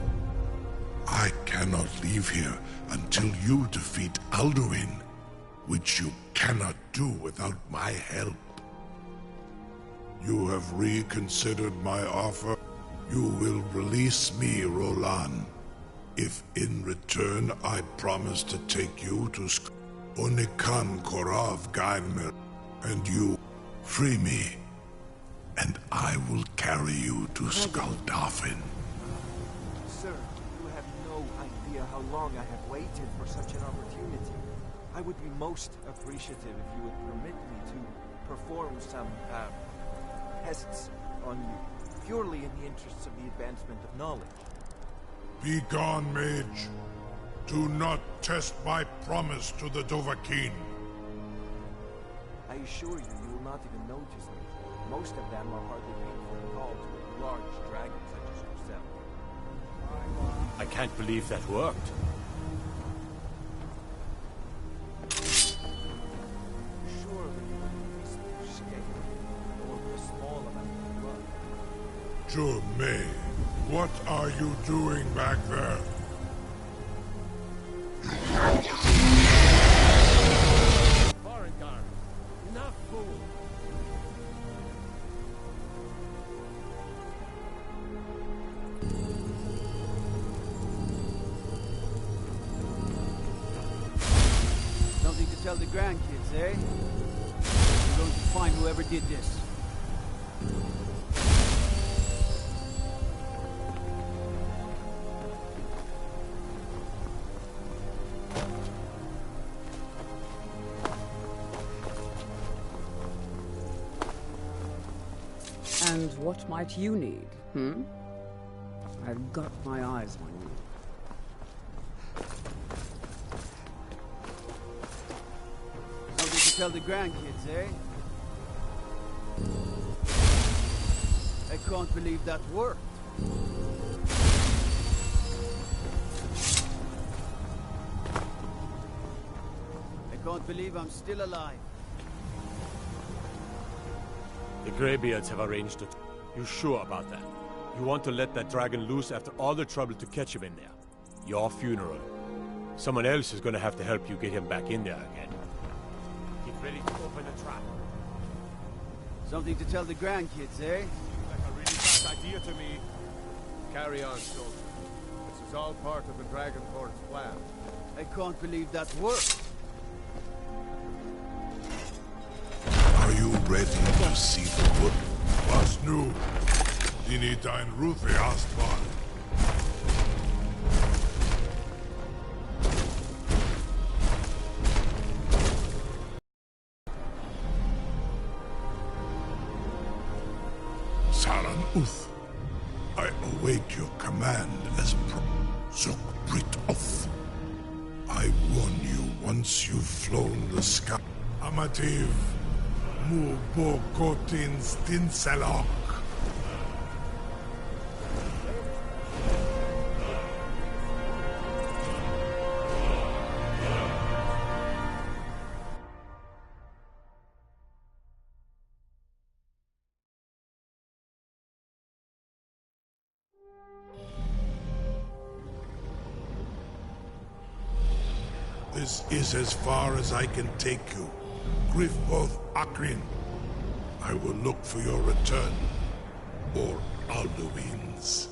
I cannot leave here until you defeat Alduin, which you cannot do without my help. You have reconsidered my offer. You will release me, Roland, if in return I promise to take you to Onikan Korav Gaimir, and you free me, and I will carry you to Skuldafn. Sir, you have no idea how long I have waited for such an opportunity. I would be most appreciative if you would permit me to perform some, tests on you, purely in the interests of the advancement of knowledge. Be gone, mage. Do not test my promise to the Dovahkiin. I assure you, you will not even notice them. Most of them are hardly painful at all to a large dragon such as yourself. I can't believe that worked. May, what are you doing back there? Farengar, enough, fool! Something to tell the grandkids, eh? going to find whoever did this. And what might you need, hmm? I've got my eyes on you. Something to tell the grandkids, eh? I can't believe that worked. I can't believe I'm still alive. The Greybeards have arranged it. You sure about that? You want to let that dragon loose after all the trouble to catch him in there? Your funeral. Someone else is gonna have to help you get him back in there again. Get ready to open the trap. Something to tell the grandkids, eh? Like a really bad idea to me. Carry on, soldier. This is all part of the Dragonborn's plan. I can't believe that worked. Are you ready to see the good? Was nu? Dini dein Rufe erstmal. Saran Uth, I await your command as Zok Brit Oth. I warn you once you've flown the sky. Amativ, Mu Bo Kotin Stinselok. This is as far as I can take you. Grifoth Akrin. I will look for your return. Or Alduin's.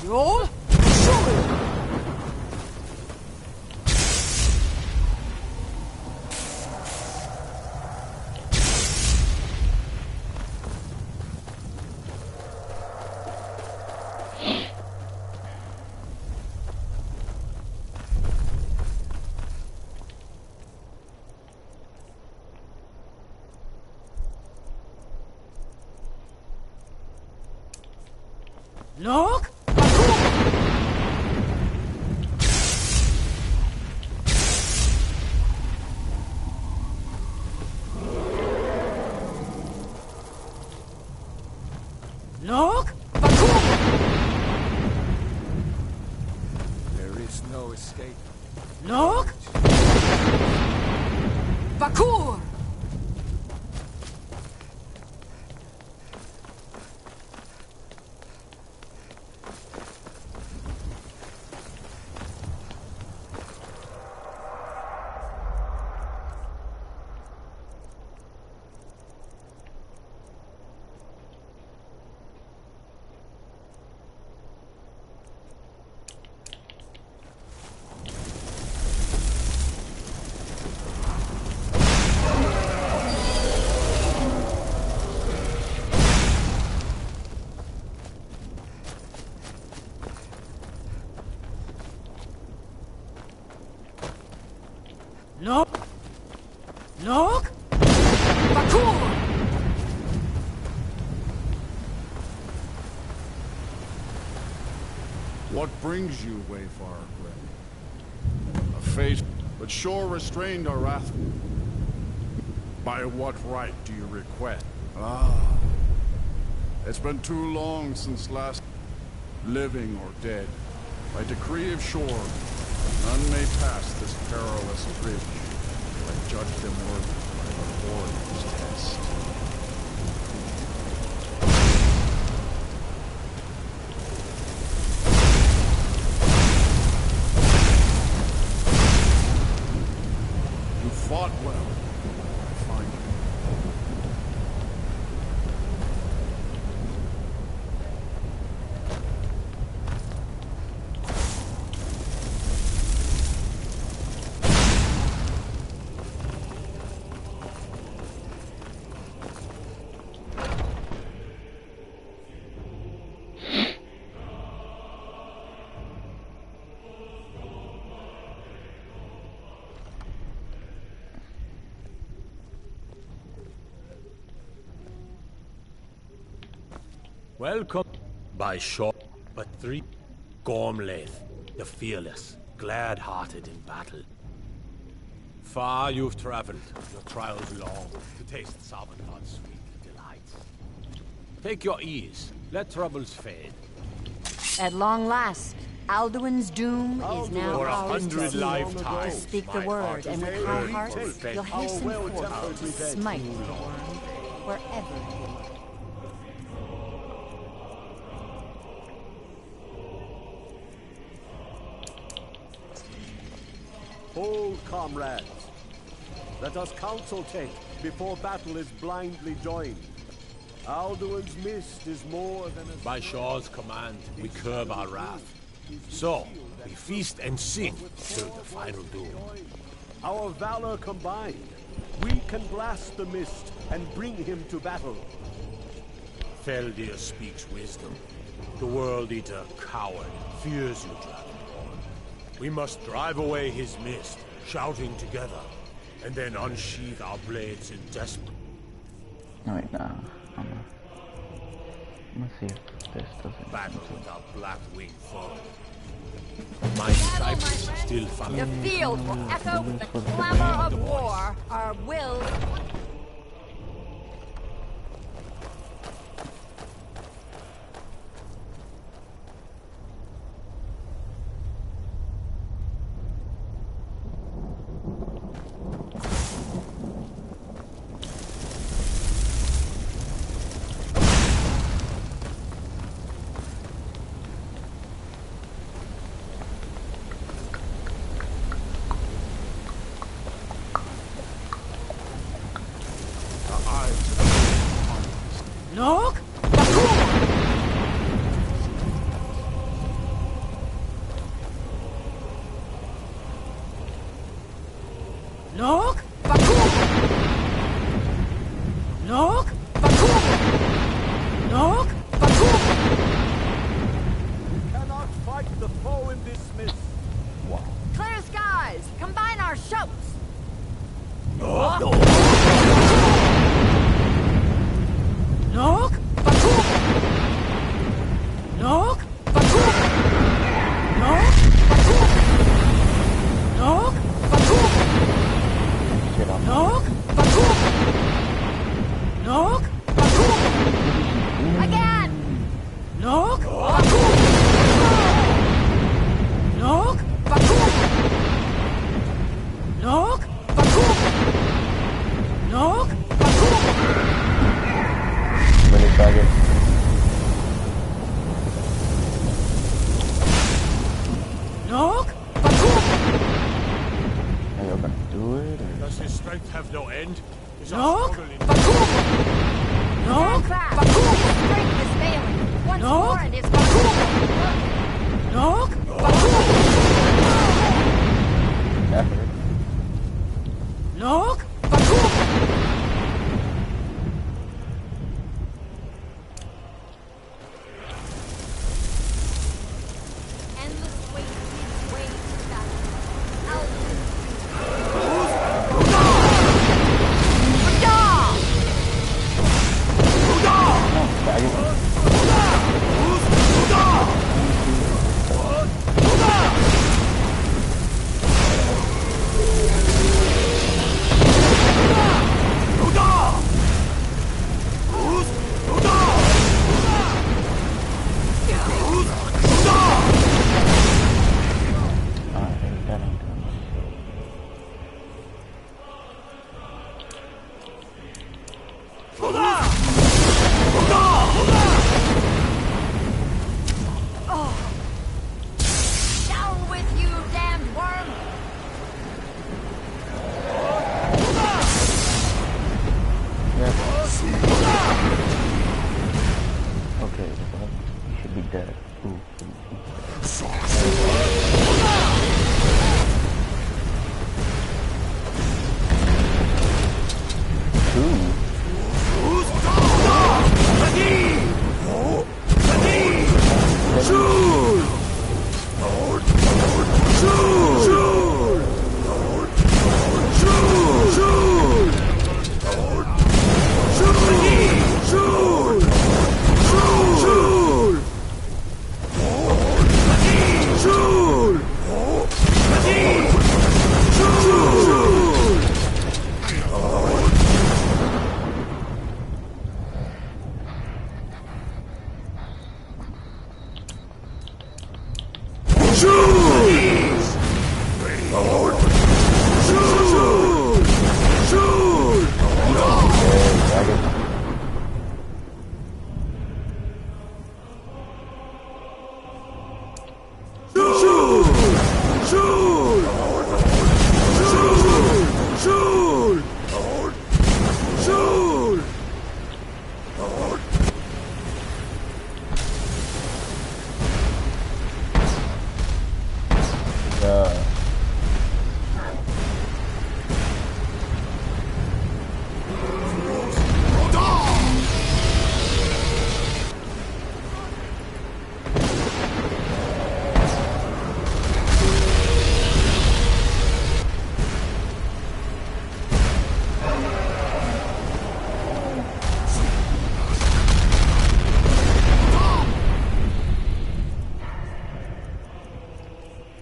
Roll! Shoot! Look! Look! There is no escape. Look! Bakur! Look! Look! Bakur! What brings you, Wayfarer Gray? A fate, but sure restrained our wrath. By what right do you request? Ah. It's been too long since last... living or dead. By decree of shore, none may pass this perilous bridge till I judge them worthy by the warrior's test. You fought well. I find you. Welcome by shore, but three Gormlaith, the fearless, glad-hearted in battle. Far you've traveled, your trials long, to taste Sovngarde's sweet delights. Take your ease, let troubles fade. At long last, Alduin's doom is now For ours to 100 see. lifetimes, Speak the my word, heart and is with high burning heart, for revenge. you'll hasten Our forth well-tempered to revenge. smite the worm, wherever he lurks. Hold, comrades. Let us counsel take before battle is blindly joined. Alduin's mist is more than a... By Shaw's command, we curb our wrath. So, we feast and sing till the final doom. Our valor combined, we can blast the mist and bring him to battle. Feldir speaks wisdom. The World Eater, coward, fears you, Dragonborn. We must drive away his mist, shouting together, and then unsheath our blades in desperate... No, wait, no. Let's see if this doesn't... Battle with our black-winged foe. My disciples still follow. The field will echo with the clamor of war. Our will... Nok Bakum! Nok Bakum! Nok Bakum! Cannot fight the foe in this mist. Clear skies! Combine our shouts! Nok Bakum! Nok Bakum! Nok Bakum! Nok Bakum! Nok Bakum! Nok Bakum! Again! Nok Bakum! Nok Bakum! Nok Bakum! Nok Bakum! Many targets. Nok Bakum! Are you gonna do it? Or... Does his strength have no end? Is our Nok struggle in Bakum! Nok Bakum! His strength is failing. Once Nok more and his body will be broken. Nok Bakum! Effort. Nok Bakum! Endless wait gives way to battle. Down with you, damned worm! Okay, well, you should be dead. Ooh.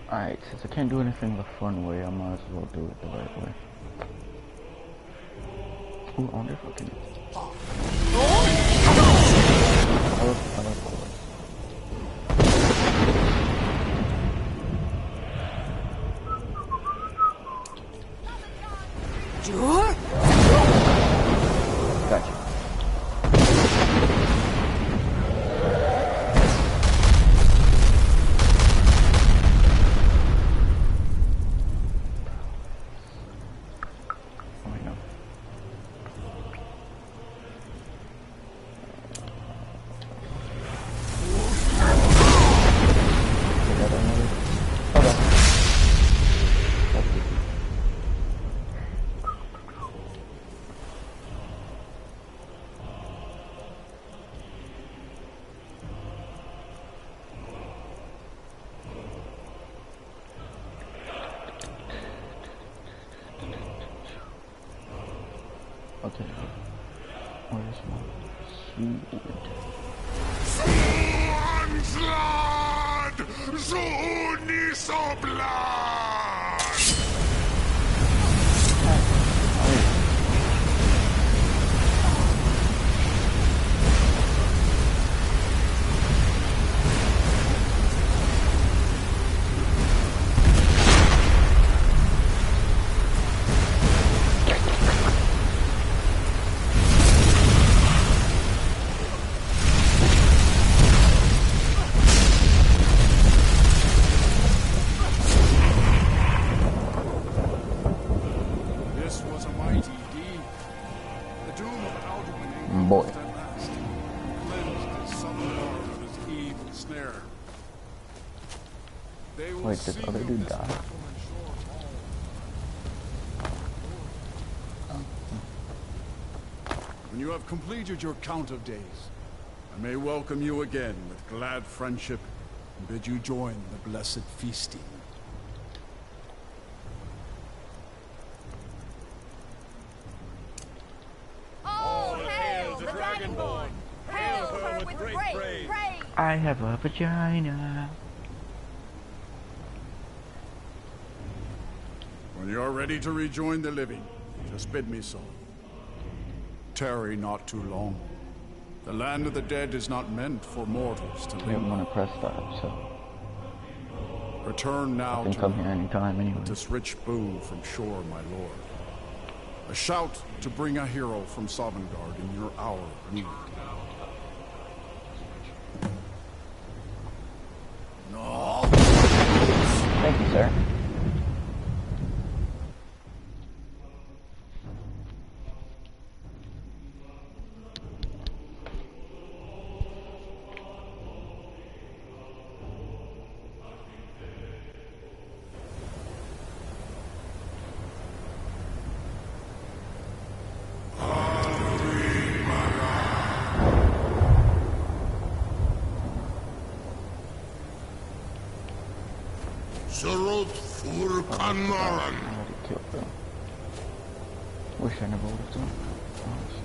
Alright, since I can't do anything the fun way, I might as well do it the right way. Ooh, I wonder if I can... Of course. Sure? Gotcha. Okay. Where's my sword? Anslad! Zunisoblad! Boy. Wait, did the other dude die? When you have completed your count of days, I may welcome you again with glad friendship and bid you join the blessed feasting. I have a vagina. When you're ready to rejoin the living, just bid me so. Tarry not too long. The land of the dead is not meant for mortals to I live. didn't want to press that, so Return now I can to come here anytime anyway. this rich boon from shore, my lord. A shout to bring a hero from Sovngarde in your hour of need. No. Thank you, sir. Surut Furkanaran. Wish I never would have done. Honestly.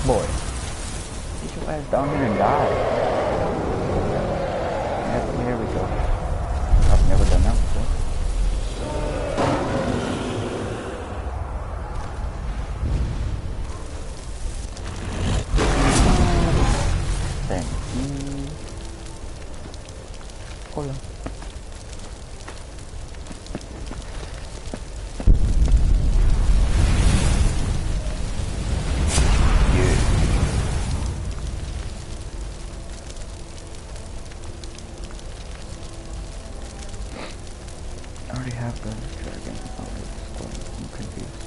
Boy, get your ass down here and die. There we go. I've never done that before. Thank you. Hola. I already have the dragon. I'm confused.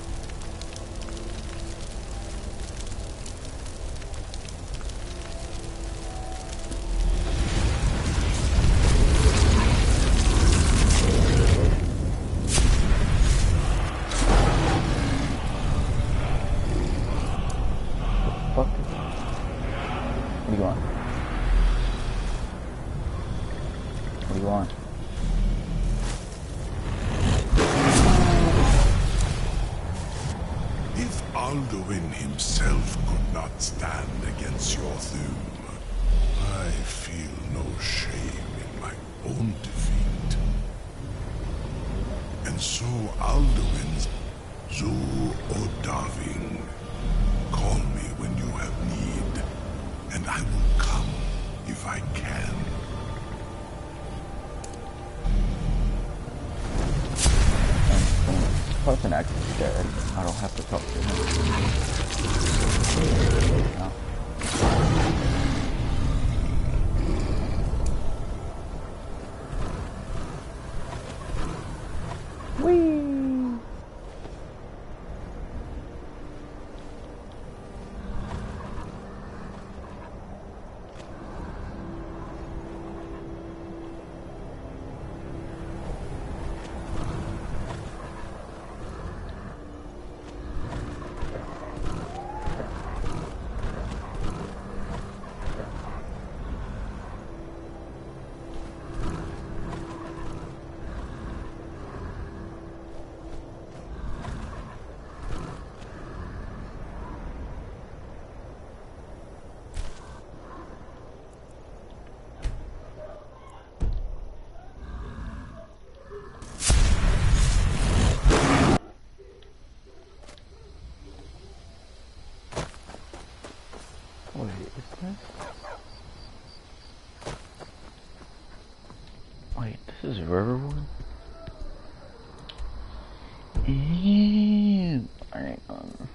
What the fuck? What do you want? What do you want? If Alduin himself could not stand against your Thume, I feel no shame in my own defeat. And so Alduin's Zu Odaving I will come if I can. Person actually dead. I don't have to talk to him. No. Wait, is this? Wait, this is Riverwood? Ew. Hang on.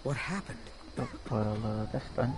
What happened? Well, that's done.